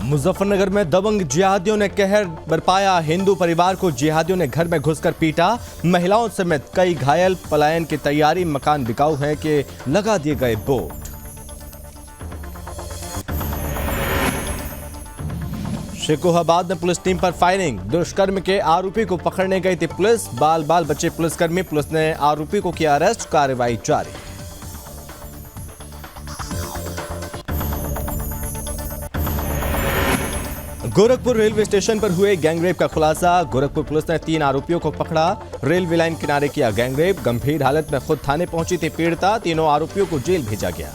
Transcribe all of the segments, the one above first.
मुजफ्फरनगर में दबंग जिहादियों ने कहर बरपाया। हिंदू परिवार को जिहादियों ने घर में घुसकर पीटा। महिलाओं समेत कई घायल। पलायन की तैयारी। मकान बिकाऊ है कि लगा दिए गए बोर्ड। शेखोहाबाद में पुलिस टीम पर फायरिंग। दुष्कर्म के आरोपी को पकड़ने गई थी पुलिस। बाल बाल बचे पुलिसकर्मी। पुलिस ने आरोपी को किया अरेस्ट। कार्रवाई जारी। गोरखपुर रेलवे स्टेशन पर हुए गैंगरेप का खुलासा। गोरखपुर पुलिस ने 3 आरोपियों को पकड़ा। रेलवे लाइन किनारे किया गैंगरेप। गंभीर हालत में खुद थाने पहुंची थी पीड़िता। तीनों आरोपियों को जेल भेजा गया।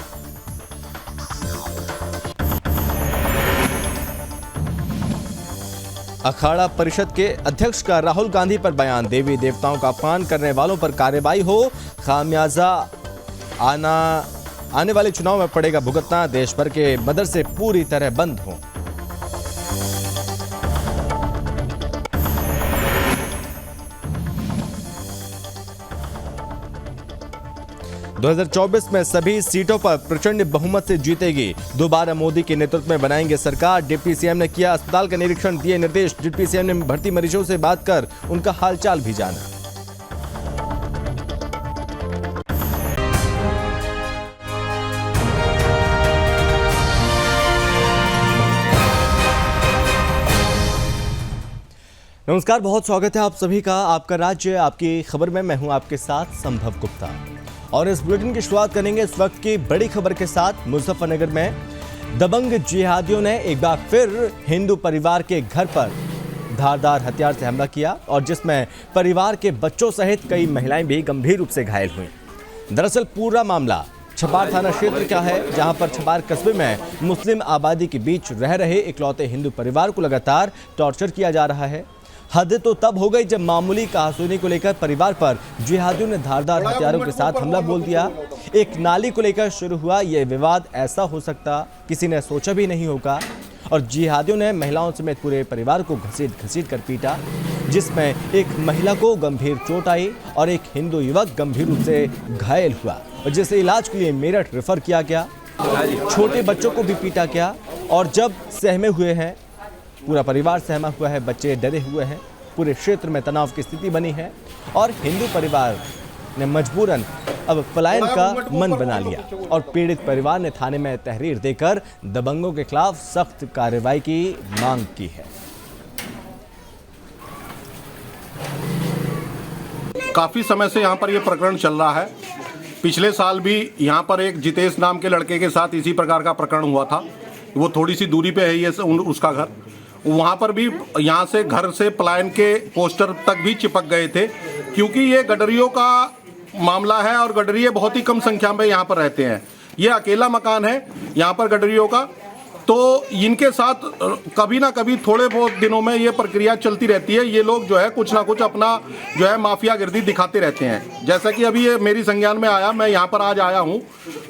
अखाड़ा परिषद के अध्यक्ष का राहुल गांधी पर बयान। देवी देवताओं का अपमान करने वालों पर कार्रवाई हो। खामियाजा आने वाले चुनाव में पड़ेगा भुगतना। देश भर के मदरसे पूरी तरह बंद हों। दो 2024 में सभी सीटों पर प्रचंड बहुमत से जीतेगी। दोबारा मोदी के नेतृत्व में बनाएंगे सरकार। डिप्टी सीएम ने किया अस्पताल का निरीक्षण। दिए निर्देश। डिप्टी सीएम ने भर्ती मरीजों से बात कर उनका हालचाल भी जाना। नमस्कार, बहुत स्वागत है आप सभी का। आपका राज्य आपकी खबर में मैं हूं आपके साथ संभव गुप्ता और इस बुलेटिन की शुरुआत करेंगे इस वक्त की बड़ी खबर के साथ। मुजफ्फरनगर में दबंग जिहादियों ने एक बार फिर हिंदू परिवार के घर पर धारदार हथियार से हमला किया और जिसमें परिवार के बच्चों सहित कई महिलाएं भी गंभीर रूप से घायल हुई। दरअसल पूरा मामला छपार थाना क्षेत्र का है, जहां पर छपार कस्बे में मुस्लिम आबादी के बीच रह रहे इकलौते हिंदू परिवार को लगातार टॉर्चर किया जा रहा है। हद तो तब हो गई जब मामूली कहासुनी को लेकर परिवार पर जिहादियों ने धारदार हथियारों के साथ हमला बोल दिया। एक नाली को लेकर शुरू हुआ यह विवाद ऐसा हो सकता किसी ने सोचा भी नहीं होगा और जिहादियों ने महिलाओं समेत पूरे परिवार को घसीट कर पीटा, जिसमें एक महिला को गंभीर चोट आई और एक हिंदू युवक गंभीर रूप से घायल हुआ और जिसे इलाज के लिए मेरठ रेफर किया गया। छोटे बच्चों को भी पीटा गया और जब सहमे हुए हैं, पूरा परिवार सहमा हुआ है, बच्चे डरे हुए हैं, पूरे क्षेत्र में तनाव की स्थिति बनी है और हिंदू परिवार ने मजबूरन अब पलायन का मन बना लिया और पीड़ित परिवार ने थाने में तहरीर देकर दबंगों के खिलाफ सख्त कार्रवाई की मांग की है। काफी समय से यहाँ पर ये प्रकरण चल रहा है। पिछले साल भी यहाँ पर एक जितेश नाम के लड़के के साथ इसी प्रकार का प्रकरण हुआ था। वो थोड़ी सी दूरी पे है ये उसका घर। वहाँ पर भी यहाँ से घर से पलायन के पोस्टर तक भी चिपक गए थे, क्योंकि ये गडरियों का मामला है और गडरिये बहुत ही कम संख्या में यहाँ पर रहते हैं। ये अकेला मकान है यहाँ पर गडरियों का, तो इनके साथ कभी ना कभी थोड़े बहुत दिनों में ये प्रक्रिया चलती रहती है। ये लोग जो है कुछ ना कुछ अपना जो है माफियागिर्दी दिखाते रहते हैं। जैसा कि अभी ये मेरी संज्ञान में आया, मैं यहाँ पर आज आया हूँ,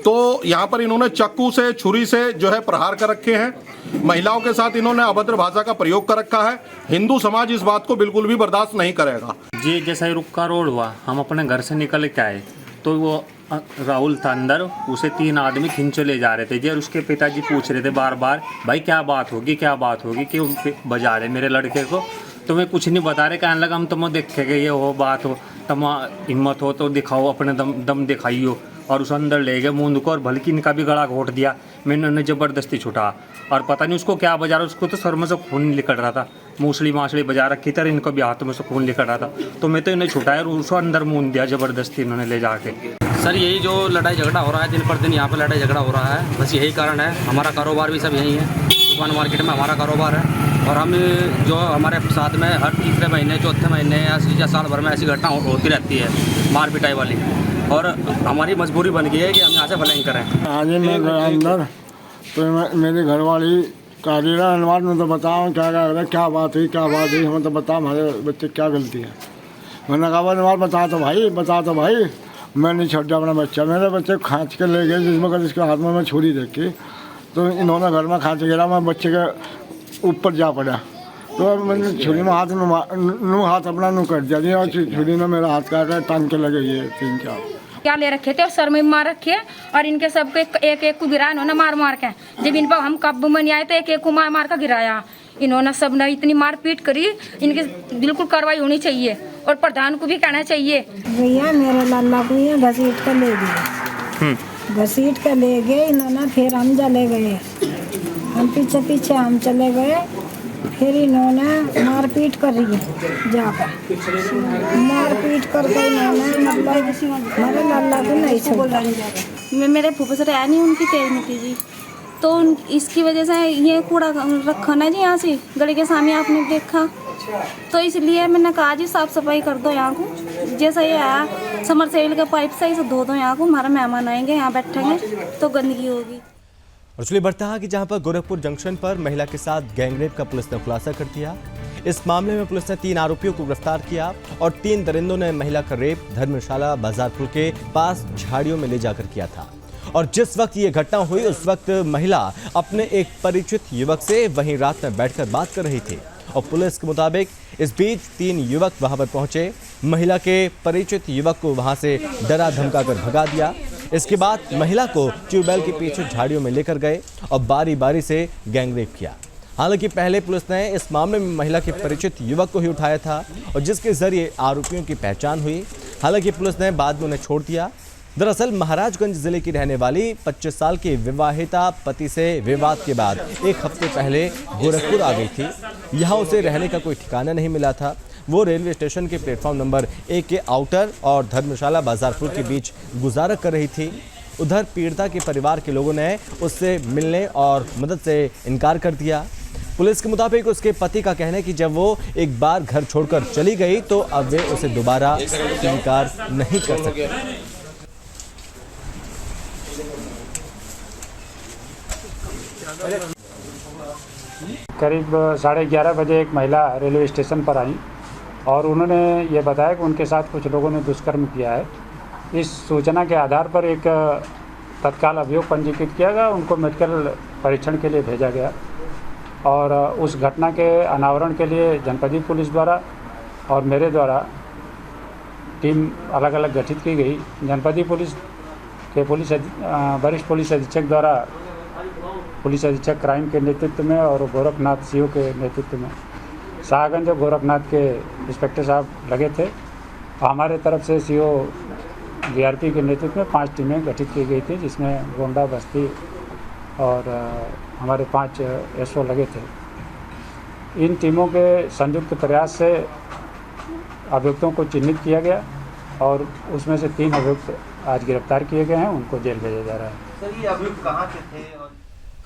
तो यहाँ पर इन्होंने चाकू से, छुरी से जो है प्रहार कर रखे हैं। महिलाओं के साथ इन्होंने अभद्र भाषा का प्रयोग कर रखा है। हिंदू समाज इस बात को बिल्कुल भी बर्दाश्त नहीं करेगा। जी, जैसा ही रुक्का रोड हुआ, हम अपने घर से निकल के आए तो वो राहुल था अंदर, उसे 3 आदमी खींचो ले जा रहे थे जी। और उसके पिताजी पूछ रहे थे बार बार, भाई क्या बात होगी, क्या बात होगी, क्यों बजा रहे मेरे लड़के को। तो मैं कुछ नहीं बता रहे। कहने लगा हम तुम देखेंगे, ये हो बात हो, तुम हिम्मत हो तो दिखाओ, अपने दम दिखाइयो। और उस अंदर ले गए मूंद को और भलकी इनका भी गला घोट दिया। मैंने उन्हें ज़बरदस्ती छुटा और पता नहीं उसको क्या बजा रहा, उसको तो सर में से खून निकल रहा था। मूसली मासली बजा रखी थी, इनको भी हाथों में से खून निकल रहा था। तो मैं तो इन्हें छुटाया और उसको अंदर मूंद दिया ज़बरदस्ती इन्होंने ले जाके। सर यही जो लड़ाई झगड़ा हो रहा है, दिन पर दिन यहाँ पर लड़ाई झगड़ा हो रहा है, बस यही कारण है। हमारा कारोबार भी सब यही है, दुकान मार्केट में हमारा कारोबार है। और हम जो हमारे साथ में हर तीसरे महीने, चौथे महीने या साल भर में ऐसी घटना होती रहती है, मार पिटाई वाली। और हमारी मजबूरी बन गई है कि हम यहाँ से फ्लाइंग करें। आज मैं गया अंदर तो मेरी घरवाली कारीरा अनुवाद में तो बताओ क्या बात हुई, क्या बात हुई, हमें तो बताओ हमारे बच्चे क्या गलती है। मैंने कहा अनुवाद बता तो भाई। मैं नहीं छोड़ दिया अपना बच्चा। मेरे बच्चे को खींच के ले गए, जिसमें कर इसके हाथ में मैं छुरी देखी तो इन्होंने घर में खींच गिरा। मैं बच्चे के ऊपर जा पड़ा तो मैंने छुरी में हाथ में हाथ अपना कर दिया और छुरी ने मेरा हाथ काटा, टांग के लगे ये 3-4 क्या ले रखे थे और सर में मार रखे और इनके सबको एक एक को गिराया इन्होंने मार मार के। जब इन पर हम काबू में नहीं आए तो एक एक को मार मार कर गिराया इन्होंने। सब ने इतनी मार पीट करी, इनकी बिल्कुल कार्रवाई होनी चाहिए और प्रधान को भी कहना चाहिए। भैया मेरे लाला को ये घसीट कर ले गए, घसीट कर ले गए इन्होंने। फिर हम चले गए, हम पीछे पीछे हम चले गए। फिर इन्होंने मारपीट करी जाकर, मारपीट करके इन्होंने मतलब हमारे लाला को नहीं छोड़ा। मेरे फूफा से आया नहीं उनकी तेज मिट्टी जी, तो इसकी वजह से ये कूड़ा रखा ना जी यहाँ से गली के सामने आपने देखा, तो इसलिए मैंने कहा जी साफ सफाई कर दो यहाँ को। जैसा ये आया समर सेल का पाइप सही से धो दो यहाँ को, हमारा मेहमान आएंगे यहाँ बैठेंगे तो गंदगी होगी। और चलिए बढ़ता है कि जहां पर गोरखपुर जंक्शन पर महिला के साथ गैंगरेप का पुलिस ने खुलासा कर दिया। इस मामले में पुलिस ने 3 आरोपियों को गिरफ्तार किया और 3 दरिंदों ने महिला का रेप धर्मशाला बाजारपुर के पास झाड़ियों में ले जाकर किया था। और जिस वक्त ये घटना हुई उस वक्त महिला अपने एक परिचित युवक से वहीं रात में बैठकर बात कर रही थी और पुलिस के मुताबिक इस बीच 3 युवक वहां पर पहुंचे, महिला के परिचित युवक को वहां से डरा धमकाकर भगा दिया। इसके बाद महिला को ट्यूबवेल के पीछे झाड़ियों में लेकर गए और बारी बारी से गैंगरेप किया। हालांकि पहले पुलिस ने इस मामले में महिला के परिचित युवक को ही उठाया था और जिसके जरिए आरोपियों की पहचान हुई। हालांकि पुलिस ने बाद में उन्हें छोड़ दिया। दरअसल महाराजगंज जिले की रहने वाली 25 साल की विवाहिता पति से विवाद के बाद एक हफ्ते पहले गोरखपुर आ गई थी। यहाँ उसे रहने का कोई ठिकाना नहीं मिला था। वो रेलवे स्टेशन के प्लेटफॉर्म नंबर 1 के आउटर और धर्मशाला बाजारपुर के बीच गुजारा कर रही थी। उधर पीड़िता के परिवार के लोगों ने उससे मिलने और मदद से इनकार कर दिया। पुलिस के मुताबिक उसके पति का कहना है कि जब वो एक बार घर छोड़कर चली गई तो अब वे उसे दोबारा स्वीकार नहीं कर सकते। करीब 11:30 बजे एक महिला रेलवे स्टेशन पर आई और उन्होंने ये बताया कि उनके साथ कुछ लोगों ने दुष्कर्म किया है। इस सूचना के आधार पर एक तत्काल अभियोग पंजीकृत किया गया, उनको मेडिकल परीक्षण के लिए भेजा गया और उस घटना के अनावरण के लिए जनपदीय पुलिस द्वारा और मेरे द्वारा टीम अलग अलग गठित की गई। जनपदीय पुलिस के वरिष्ठ पुलिस अधीक्षक द्वारा पुलिस अधीक्षक क्राइम के नेतृत्व में और गोरखनाथ सीओ के नेतृत्व में शाहगंज और गोरखनाथ के इंस्पेक्टर साहब लगे थे और हमारे तरफ से सीओ DRP के नेतृत्व में 5 टीमें गठित की गई थी, जिसमें गोंडा, बस्ती और हमारे 5 SO लगे थे। इन टीमों के संयुक्त प्रयास से अभियुक्तों को चिन्हित किया गया और उसमें से 3 अभियुक्त आज गिरफ्तार किए गए हैं, उनको जेल भेजा जा रहा है। सर ये अभियुक्त कहाँ के थे?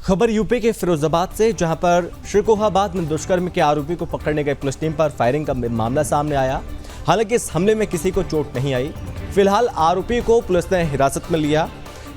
खबर यूपी के फिरोजाबाद से, जहां पर श्रीकोहाबाद में दुष्कर्म के आरोपी को पकड़ने गई पुलिस टीम पर फायरिंग का मामला सामने आया। हालांकि इस हमले में किसी को चोट नहीं आई। फिलहाल आरोपी को पुलिस ने हिरासत में लिया।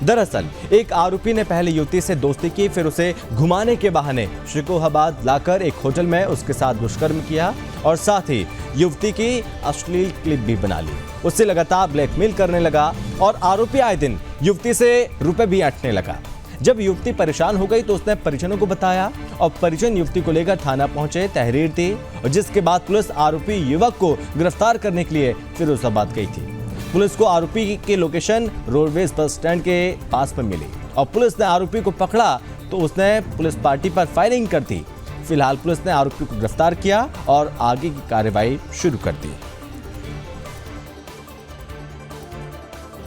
दरअसल एक आरोपी ने पहले युवती से दोस्ती की, फिर उसे घुमाने के बहाने श्रीकोहाबाद लाकर एक होटल में उसके साथ दुष्कर्म किया और साथ ही युवती की अश्लील क्लिप भी बना ली। उससे लगातार ब्लैकमेल करने लगा और आरोपी आए दिन युवती से रुपए भी ऐंठने लगा। जब युवती परेशान हो गई तो उसने परिजनों को बताया और परिजन युवती को लेकर थाना पहुंचे, तहरीर दी और जिसके बाद पुलिस आरोपी युवक को गिरफ्तार करने के लिए फिरोजाबाद गई थी। पुलिस को आरोपी की लोकेशन रोडवेज बस स्टैंड के पास में मिली और पुलिस ने आरोपी को पकड़ा तो उसने पुलिस पार्टी पर फायरिंग कर दी। फिलहाल पुलिस ने आरोपी को गिरफ्तार किया और आगे की कार्रवाई शुरू कर दी।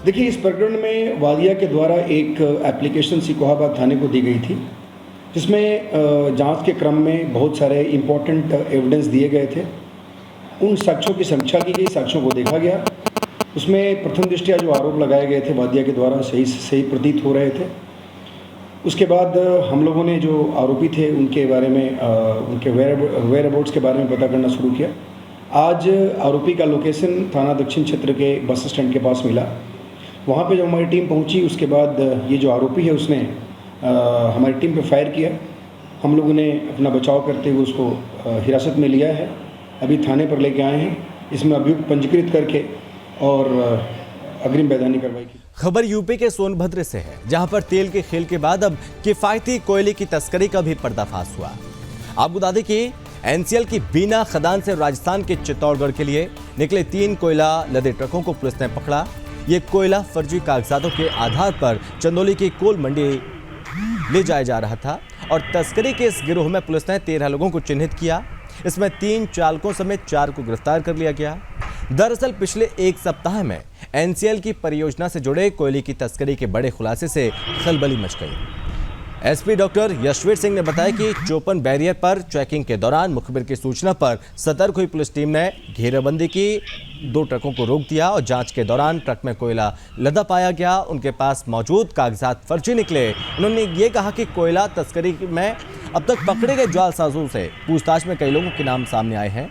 देखिए, इस प्रकरण में वादिया के द्वारा एक एप्लीकेशन श्रीकोहाबाद थाने को दी गई थी, जिसमें जांच के क्रम में बहुत सारे इम्पोर्टेंट एविडेंस दिए गए थे। उन साक्ष्यों की समीक्षा की गई, साक्ष्यों को देखा गया। उसमें प्रथम दृष्टया जो आरोप लगाए गए थे वादिया के द्वारा सही प्रतीत हो रहे थे। उसके बाद हम लोगों ने जो आरोपी थे उनके बारे में उनके वेयर अबाउट्स के बारे में पता करना शुरू किया। आज आरोपी का लोकेशन थाना दक्षिण क्षेत्र के बस स्टैंड के पास मिला। वहाँ पे जब हमारी टीम पहुँची उसके बाद ये जो आरोपी है उसने हमारी टीम पे फायर किया। हम लोगों ने अपना बचाव करते हुए उसको हिरासत में लिया है, अभी थाने पर लेके आए हैं। इसमें अभियुक्त पंजीकृत करके और अग्रिम वैधानिक कार्रवाई की। खबर यूपी के सोनभद्र से है, जहां पर तेल के खेल के बाद अब किफायती कोयले की तस्करी का भी पर्दाफाश हुआ। आपको बता दें कि NCL की बीना खदान से राजस्थान के चित्तौड़गढ़ के लिए निकले 3 कोयला लदे ट्रकों को पुलिस ने पकड़ा। ये कोयला फर्जी कागजातों के आधार पर चंदौली की कोल मंडी ले जाया जा रहा था और तस्करी के इस गिरोह में पुलिस ने 13 लोगों को चिन्हित किया। इसमें 3 चालकों समेत 4 को गिरफ्तार कर लिया गया। दरअसल पिछले 1 सप्ताह में एनसीएल की परियोजना से जुड़े कोयले की तस्करी के बड़े खुलासे से खलबली मच गई। एसपी डॉक्टर यशवीर सिंह ने बताया कि चोपन बैरियर पर चेकिंग के दौरान मुखबिर की सूचना पर सतर्क हुई पुलिस टीम ने घेराबंदी की, 2 ट्रकों को रोक दिया और जांच के दौरान ट्रक में कोयला लदा पाया गया। उनके पास मौजूद कागजात फर्जी निकले। उन्होंने ये कहा कि कोयला तस्करी में अब तक पकड़े गए जालसाजों से पूछताछ में कई लोगों के नाम सामने आए हैं।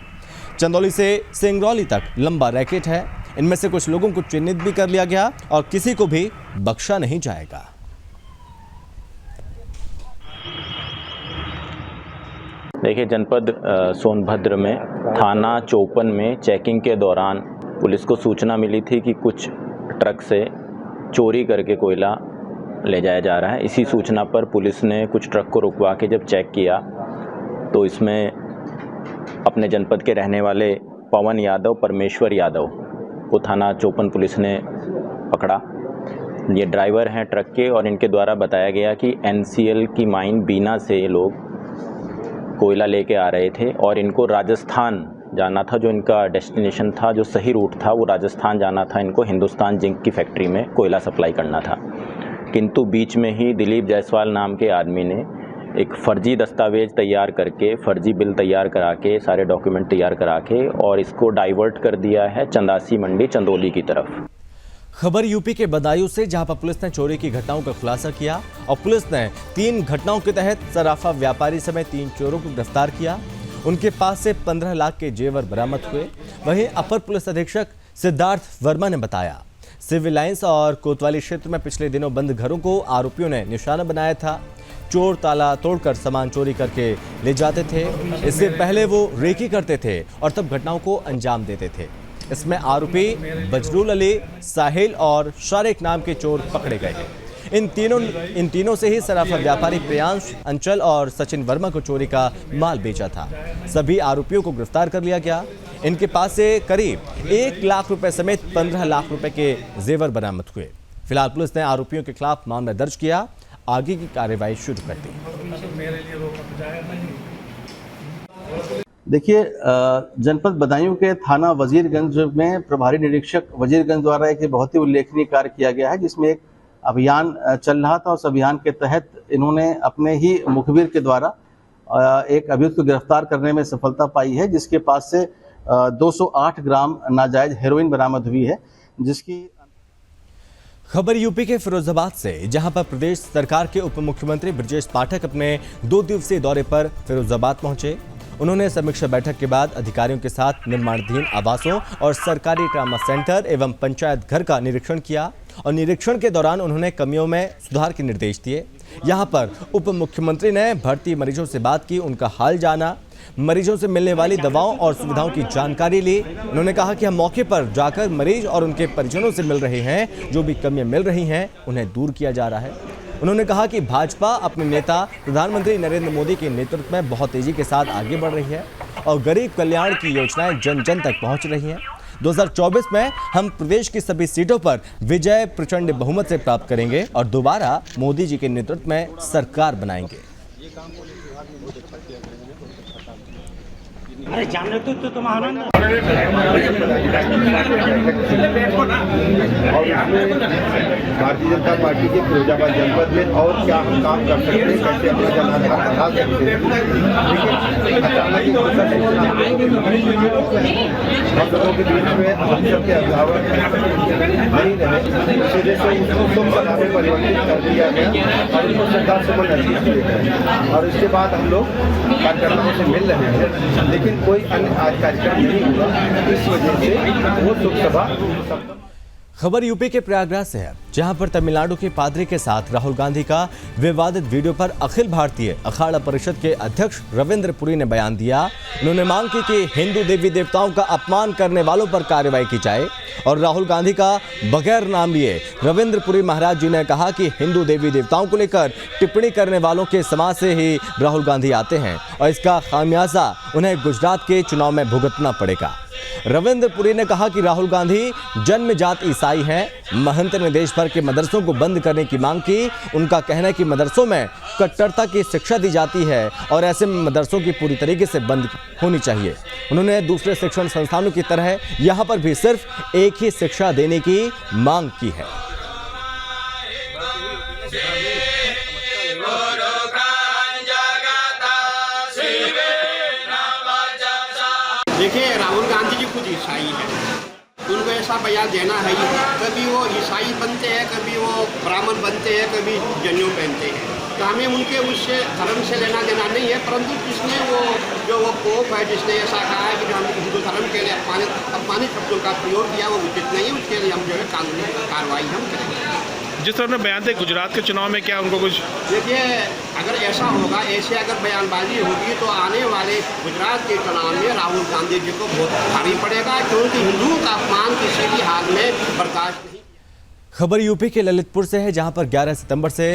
चंदौली से सिंगरौली तक लंबा रैकेट है। इनमें से कुछ लोगों को चिन्हित भी कर लिया गया और किसी को भी बख्शा नहीं जाएगा। देखिए, जनपद सोनभद्र में थाना चोपन में चेकिंग के दौरान पुलिस को सूचना मिली थी कि कुछ ट्रक से चोरी करके कोयला ले जाया जा रहा है। इसी सूचना पर पुलिस ने कुछ ट्रक को रुकवा के जब चेक किया तो इसमें अपने जनपद के रहने वाले पवन यादव, परमेश्वर यादव को थाना चोपन पुलिस ने पकड़ा। ये ड्राइवर हैं ट्रक के और इनके द्वारा बताया गया कि एनसीएल की माइन बीना से ये लोग कोयला लेके आ रहे थे और इनको राजस्थान जाना था। जो इनका डेस्टिनेशन था, जो सही रूट था, वो राजस्थान जाना था। इनको हिंदुस्तान जिंक की फैक्ट्री में कोयला सप्लाई करना था। किंतु बीच में ही दिलीप जायसवाल नाम के आदमी ने एक फर्जी दस्तावेज तैयार करके, फर्जी बिल तैयार करा के, सारे डॉक्यूमेंट तैयार करा के और इसको डाइवर्ट कर दिया है चंदासी मंडी चंदौली की तरफ। खबर यूपी के बदायूं से, जहां पर पुलिस ने चोरी की घटनाओं का खुलासा किया और पुलिस ने 3 घटनाओं के तहत सराफा व्यापारी समेत 3 चोरों को गिरफ्तार किया। उनके पास से 15 लाख के जेवर बरामद हुए। वहीं अपर पुलिस अधीक्षक सिद्धार्थ वर्मा ने बताया, सिविल लाइंस और कोतवाली क्षेत्र में पिछले दिनों बंद घरों को आरोपियों ने निशाना बनाया था। चोर ताला तोड़कर सामान चोरी करके ले जाते थे। इससे पहले वो रेकी करते थे और तब घटनाओं को अंजाम देते थे। इसमें आरोपी बजरुल अली, साहिल और शारिक नाम के चोर पकड़े गए हैं। इन तीनों से ही सराफा व्यापारी प्रियांश, अंचल और सचिन वर्मा को चोरी का माल बेचा था। सभी आरोपियों को गिरफ्तार कर लिया गया। इनके पास से करीब 1 लाख रुपए समेत 15 लाख रुपए के जेवर बरामद हुए। फिलहाल पुलिस ने आरोपियों के खिलाफ मामला दर्ज किया, आगे की कार्रवाई शुरू कर दी। देखिए, जनपद बदायूं के थाना वजीरगंज में प्रभारी निरीक्षक वजीरगंज द्वारा एक बहुत ही उल्लेखनीय कार्य किया गया है, जिसमें एक अभियान चल रहा था। उस अभियान के तहत इन्होंने अपने ही मुखबिर के द्वारा एक अभियुक्त को गिरफ्तार करने में सफलता पाई है, जिसके पास से 208 ग्राम नाजायज हेरोइन बरामद हुई है। जिसकी खबर यूपी के फिरोजाबाद से, जहां पर प्रदेश सरकार के उप मुख्यमंत्री ब्रजेश पाठक अपने 2 दिवसीय दौरे पर फिरोजाबाद पहुंचे। उन्होंने समीक्षा बैठक के बाद अधिकारियों के साथ निर्माणाधीन आवासों और सरकारी ट्रामा सेंटर एवं पंचायत घर का निरीक्षण किया और निरीक्षण के दौरान उन्होंने कमियों में सुधार के निर्देश दिए। यहां पर उप मुख्यमंत्री ने भर्ती मरीजों से बात की, उनका हाल जाना, मरीजों से मिलने वाली दवाओं और सुविधाओं की जानकारी ली। उन्होंने कहा कि हम मौके पर जाकर मरीज और उनके परिजनों से मिल रहे हैं। जो भी कमियां मिल रही हैं उन्हें दूर किया जा रहा है। उन्होंने कहा कि भाजपा अपने नेता प्रधानमंत्री नरेंद्र मोदी के नेतृत्व में बहुत तेजी के साथ आगे बढ़ रही है और गरीब कल्याण की योजनाएं जन जन तक पहुंच रही हैं। 2024 में हम प्रदेश की सभी सीटों पर विजय प्रचंड बहुमत से प्राप्त करेंगे और दोबारा मोदी जी के नेतृत्व में सरकार बनाएंगे। अरे जानने तो तुम आनंद भारतीय जनता पार्टी के फिरोजाबाद जनपद में और क्या हम काम कर सकते हैं, कैसे अपना जनाधार बढ़ा सकते हैं। हम लोगों के बीच में हम सबके अभिभावक नहीं रहे, इस वजह से उसको में परिवर्तित कर दिया गया और उसको सरकार से मन दिए गए और उसके बाद हम लोग कार्यकर्ताओं से मिल रहे हैं, लेकिन कोई अन्य आज कार्यक्रम नहीं हुआ। इस वजह से वो लोकसभा। खबर यूपी के प्रयागराज से है, जहां पर तमिलनाडु के पादरी के साथ राहुल गांधी का विवादित वीडियो पर अखिल भारतीय अखाड़ा परिषद के अध्यक्ष रविंद्र पुरी ने बयान दिया। उन्होंने मांग की कि हिंदू देवी देवताओं का अपमान करने वालों पर कार्रवाई की जाए और राहुल गांधी का बगैर नाम लिए रविंद्र पुरी महाराज जी ने कहा कि हिंदू देवी देवताओं को लेकर टिप्पणी करने वालों के समाज से ही राहुल गांधी आते हैं और इसका खामियाजा उन्हें गुजरात के चुनाव में भुगतना पड़ेगा। रविंद्र पुरी ने कहा कि राहुल गांधी जन्मजात ईसाई हैं। महंत ने देश भर के मदरसों को बंद करने की मांग की। उनका कहना है कि मदरसों में कट्टरता की शिक्षा दी जाती है और ऐसे में मदरसों की पूरी तरीके से बंद होनी चाहिए। उन्होंने दूसरे शिक्षण संस्थानों की तरह यहां पर भी सिर्फ एक ही शिक्षा देने की मांग की है। देखिए, राहुल गांधी जी खुद ईसाई है, उनको ऐसा बयान देना है ही। कभी वो ईसाई बनते हैं, कभी वो ब्राह्मण बनते हैं, कभी जनेऊ पहनते हैं, तो हमें उनके उससे धर्म से लेना देना नहीं है। परंतु जिसने वो पोप है जिसने ऐसा कहा है कि हम हिंदू धर्म के लिए अपमानित शब्दों का प्रयोग किया, वो उचित नहीं है। उसके लिए हम जो है कानूनी कार्रवाई हम करेंगे। जिस तरह ने बयान थे गुजरात के चुनाव में, क्या उनको कुछ? देखिए, अगर ऐसा होगा, ऐसे अगर बयानबाजी होगी तो आने वाले गुजरात के चुनाव में राहुल गांधी जी को बहुत भारी पड़ेगा, क्योंकि हिंदुओं का अपमान किसी भी हाल में बर्दाश्त नहीं। खबर यूपी के ललितपुर से है, जहां पर 11 सितंबर से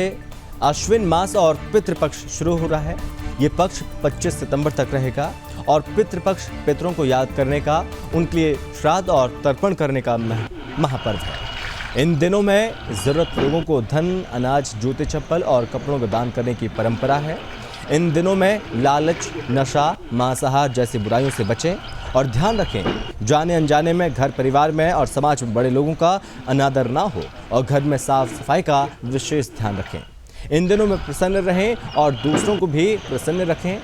अश्विन मास और पितृपक्ष शुरू हो रहा है। ये पक्ष 25 सितंबर तक रहेगा और पितृपक्ष पितरों को याद करने का, उनके लिए श्राद्ध और तर्पण करने का महापर्व है। इन दिनों में ज़रूरत लोगों को धन, अनाज, जूते, चप्पल और कपड़ों का दान करने की परंपरा है। इन दिनों में लालच, नशा, मांसाहार जैसी बुराइयों से बचें और ध्यान रखें जाने अनजाने में घर परिवार में और समाज में बड़े लोगों का अनादर ना हो और घर में साफ सफाई का विशेष ध्यान रखें। इन दिनों में प्रसन्न रहें और दूसरों को भी प्रसन्न रखें।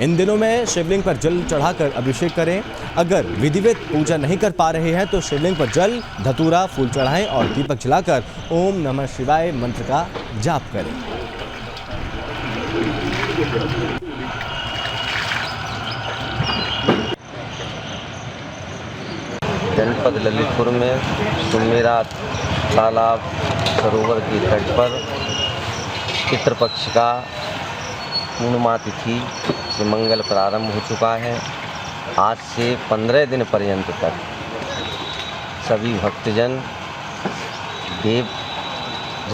इन दिनों में शिवलिंग पर जल चढ़ाकर अभिषेक करें। अगर विधिवत पूजा नहीं कर पा रहे हैं तो शिवलिंग पर जल, धतूरा, फूल चढ़ाएं और दीपक जलाकर ओम नमः शिवाय मंत्र का जाप करें। जनपद ललितपुर में सुमेरा तालाब सरोवर की तट पर पितृपक्ष का पूर्णिमा तिथि से मंगल प्रारंभ हो चुका है। आज से 15 दिन पर्यंत तक सभी भक्तजन, देव,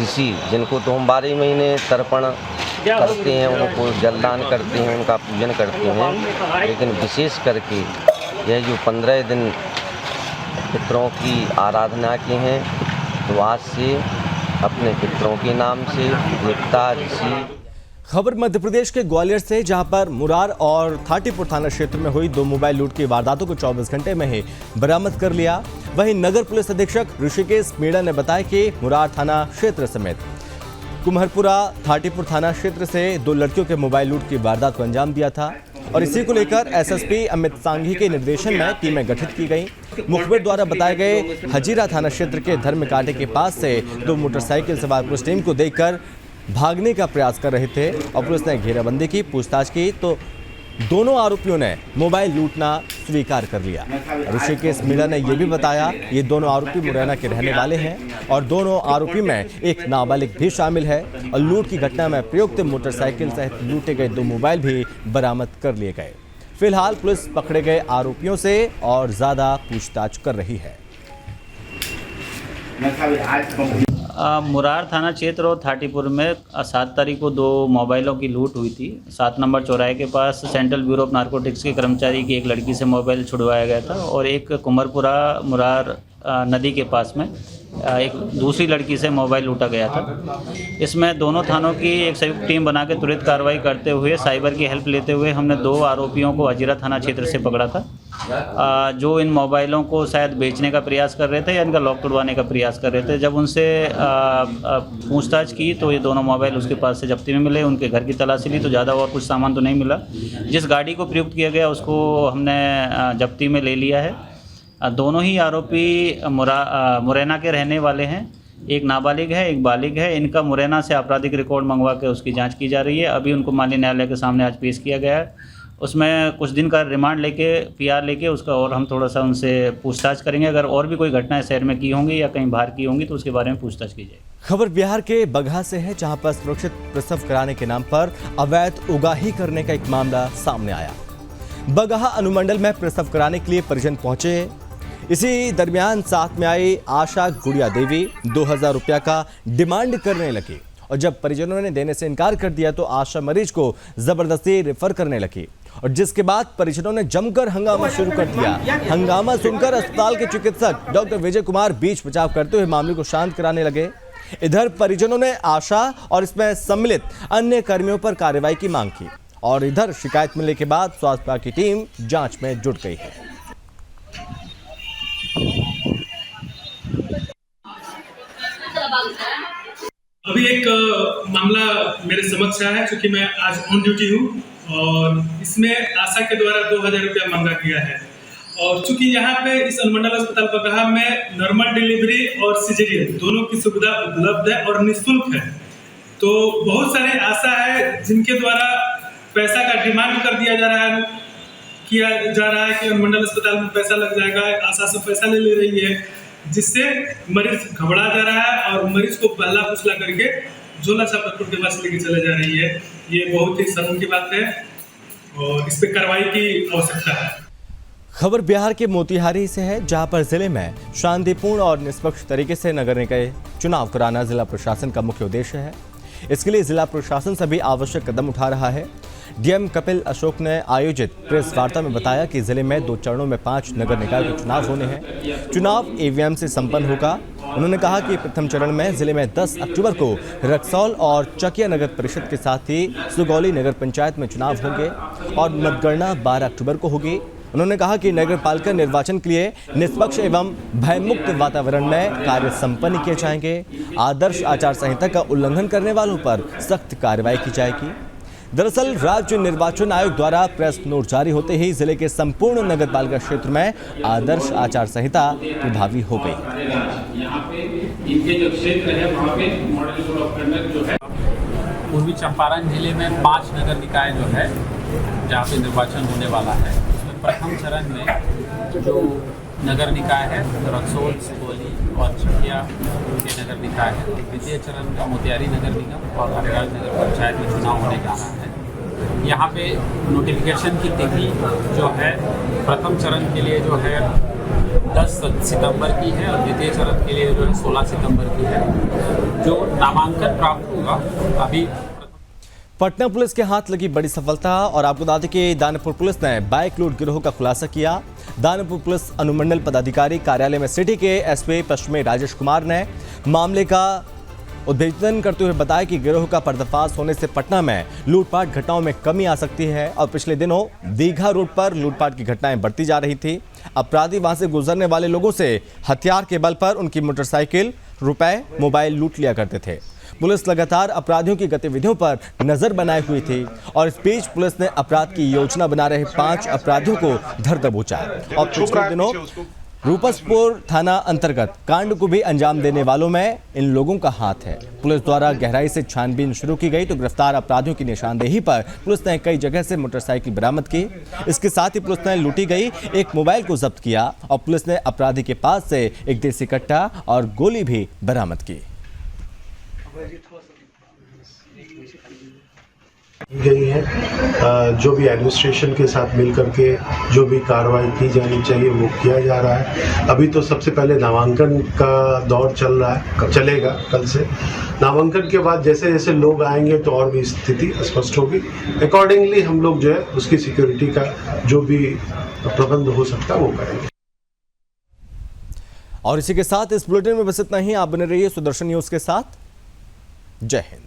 ऋषि, जिनको तो हम 12 महीने तर्पण करते हैं, उनको जलदान करते हैं, उनका पूजन करते हैं, लेकिन विशेष करके यह जो 15 दिन पितरों की आराधना के हैं, तो आज से अपने पितरों के नाम से देवता, ऋषि। खबर मध्य प्रदेश के ग्वालियर से, जहां पर मुरार और थाटीपुर थाना क्षेत्र में हुई 2 मोबाइल लूट की वारदातों को 24 घंटे में ही बरामद कर लिया। वहीं नगर पुलिस अधीक्षक ऋषिकेश मीणा ने बताया कि मुरार थाना क्षेत्र समेत कुम्हरपुरा थाटीपुर थाना क्षेत्र से 2 लड़कियों के मोबाइल लूट की वारदात को अंजाम दिया था और इसी को लेकर एसएसपी अमित सांघी के निर्देशन में टीमें गठित की गई। मुखबिर द्वारा बताए गए हजीरा थाना क्षेत्र के धर्म कांटे के पास से 2 मोटरसाइकिल सवार पुलिस टीम को देखकर भागने का प्रयास कर रहे थे और पुलिस ने घेराबंदी की, पूछताछ की तो दोनों आरोपियों ने मोबाइल लूटना स्वीकार कर लिया। ऋषिकेश मीणा ने यह भी बताया ये दोनों आरोपी मुरैना के रहने वाले हैं और दोनों आरोपी में एक नाबालिग भी शामिल है और लूट की घटना में प्रयुक्त मोटरसाइकिल सहित लूटे गए 2 मोबाइल भी बरामद कर लिए गए। फिलहाल पुलिस पकड़े गए आरोपियों से और ज्यादा पूछताछ कर रही है। मुरार थाना क्षेत्र और थाटीपुर में 7 तारीख को 2 मोबाइलों की लूट हुई थी। 7 नंबर चौराहे के पास सेंट्रल ब्यूरो ऑफ नारकोटिक्स के कर्मचारी की एक लड़की से मोबाइल छुड़वाया गया था और एक कुम्हरपुरा मुरार नदी के पास में एक दूसरी लड़की से मोबाइल लूटा गया था। इसमें दोनों थानों की एक संयुक्त टीम बना के त्वरित कार्रवाई करते हुए साइबर की हेल्प लेते हुए हमने 2 आरोपियों को हजीरा थाना क्षेत्र से पकड़ा था, जो इन मोबाइलों को शायद बेचने का प्रयास कर रहे थे या इनका लॉक तोड़वाने का प्रयास कर रहे थे। जब उनसे पूछताछ की तो ये दोनों मोबाइल उसके पास से जब्ती में मिले। उनके घर की तलाशी ली तो ज़्यादा और कुछ सामान तो नहीं मिला। जिस गाड़ी को प्रयुक्त किया गया उसको हमने जब्ती में ले लिया है। दोनों ही आरोपी मुरैना के रहने वाले हैं। एक नाबालिग है, एक बालिग है। इनका मुरैना से आपराधिक रिकॉर्ड मंगवा के उसकी जांच की जा रही है। अभी उनको माननीय न्यायालय के सामने आज पेश किया गया है। उसमें कुछ दिन का रिमांड लेके PR लेके उसका और हम थोड़ा सा उनसे पूछताछ करेंगे। अगर और भी कोई घटनाएं शहर में की होंगी या कहीं बाहर की होंगी तो उसके बारे में पूछताछ की जाएगी। खबर बिहार के बगहा से है, जहां पर सुरक्षित प्रसव कराने के नाम पर अवैध उगाही करने का एक मामला सामने आया। बगहा अनुमंडल में प्रसव कराने के लिए परिजन पहुंचे। इसी दरमियान साथ में आई आशा गुड़िया देवी 2000 रुपया का डिमांड करने लगी और जब परिजनों ने देने से इनकार कर दिया तो आशा मरीज को जबरदस्ती रेफर करने लगी और जिसके बाद परिजनों ने जमकर हंगामा शुरू कर दिया। हंगामा सुनकर अस्पताल के चिकित्सक डॉक्टर विजय कुमार बीच बचाव करते हुए मामले को शांत कराने लगे। इधर परिजनों ने आशा और इसमें सम्मिलित अन्य कर्मियों पर कार्रवाई की मांग की और इधर शिकायत मिलने के बाद स्वास्थ्य विभाग की टीम जांच में जुट गई है। अभी एक मामला मेरे समक्ष आया है, क्योंकि मैं आज ऑन ड्यूटी हूँ और इसमें आशा के द्वारा 2000 रुपया मांगा गया है और चूंकि यहाँ पे इस अनुमंडल अस्पताल पकहा में नॉर्मल डिलीवरी और सिजेरियन दोनों की सुविधा उपलब्ध है और निःशुल्क है, तो बहुत सारे आशा है जिनके द्वारा पैसा का डिमांड कर दिया जा रहा है कि अनुमंडल अस्पताल में पैसा लग जाएगा, आशा से पैसा ले रही है, जिससे मरीज घबरा जा रहा है और मरीज को पहला फुसला करके झोला छापरपुर के पास लेके चले जा रही है। ये बहुत ही शर्म की बात है और इस पे कार्रवाई की आवश्यकता है। खबर बिहार के मोतिहारी से है, जहां पर जिले में शांतिपूर्ण और निष्पक्ष तरीके से नगर निकाय चुनाव कराना जिला प्रशासन का मुख्य उद्देश्य है। इसके लिए जिला प्रशासन सभी आवश्यक कदम उठा रहा है। डीएम कपिल अशोक ने आयोजित प्रेस वार्ता में बताया कि जिले में 2 चरणों में 5 नगर निकाय के चुनाव होने हैं। चुनाव ईवीएम से संपन्न होगा। उन्होंने कहा कि प्रथम चरण में जिले में 10 अक्टूबर को रक्सौल और चकिया नगर परिषद के साथ ही सुगौली नगर पंचायत में चुनाव होंगे और मतगणना 12 अक्टूबर को होगी। उन्होंने कहा कि नगर पालिका निर्वाचन के लिए निष्पक्ष एवं भयमुक्त वातावरण में कार्य संपन्न किए जाएंगे। आदर्श आचार संहिता का उल्लंघन करने वालों पर सख्त कार्रवाई की जाएगी। दरअसल राज्य निर्वाचन आयोग द्वारा प्रेस नोट जारी होते ही जिले के संपूर्ण नगर पालिका क्षेत्र में आदर्श आचार संहिता प्रभावी हो गई। पूर्वी चंपारण जिले में 5 नगर निकाय जो है जहाँ पे निर्वाचन होने वाला है, उसमें प्रथम चरण में जो नगर निकाय है रक्सौल, सुगौली और चकिया के नगर निकाय है। द्वितीय चरण में मोतिहारी नगर निगम और हरिराज नगर पंचायत में चुनाव होने जा रहा है। यहाँ पे नोटिफिकेशन की तिथि जो है प्रथम चरण के लिए जो है 10 सितंबर की है और द्वितीय चरण के लिए जो है 16 सितंबर की है। जो नामांकन प्राप्त होगा अभी पटना पुलिस के हाथ लगी बड़ी सफलता और आपको बता दें कि दानापुर पुलिस ने बाइक लूट गिरोह का खुलासा किया। दानापुर पुलिस अनुमंडल पदाधिकारी कार्यालय में सिटी के एसपी पश्चिमी राजेश कुमार ने मामले का उद्भेदन करते हुए बताया कि गिरोह का पर्दाफाश होने से पटना में लूटपाट घटनाओं में कमी आ सकती है और पिछले दिनों दीघा रोड पर लूटपाट की घटनाएं बढ़ती जा रही थी। अपराधी वहां से गुजरने वाले लोगों से हथियार के बल पर उनकी मोटरसाइकिल, रुपए, मोबाइल लूट लिया करते थे। पुलिस लगातार अपराधियों की गतिविधियों पर नजर बनाए हुई थी और इस बीच पुलिस ने अपराध की योजना बना रहे 5 अपराधियों को धर दबोचा और पिछले दिनों रूपसपुर थाना अंतर्गत कांड को भी अंजाम देने वालों में इन लोगों का हाथ है। पुलिस द्वारा गहराई से छानबीन शुरू की गई तो गिरफ्तार अपराधियों की निशानदेही पर पुलिस ने कई जगह से मोटरसाइकिल बरामद की। इसके साथ ही पुलिस ने लूटी गई एक मोबाइल को जब्त किया और पुलिस ने अपराधी के पास से एक देसी कट्टा और गोली भी बरामद की गई है। जो भी एडमिनिस्ट्रेशन के साथ मिलकर के जो भी कार्रवाई की जानी चाहिए वो किया जा रहा है। अभी तो सबसे पहले नामांकन का दौर चल रहा है, चलेगा कल से। नामांकन के बाद जैसे जैसे लोग आएंगे तो और भी स्थिति स्पष्ट होगी। अकॉर्डिंगली हम लोग जो है उसकी सिक्योरिटी का जो भी प्रबंध हो सकता है वो करेंगे। और इसी के साथ इस बुलेटिन में बस इतना ही। आप बने रहिए सुदर्शन न्यूज के साथ। जय हिंद।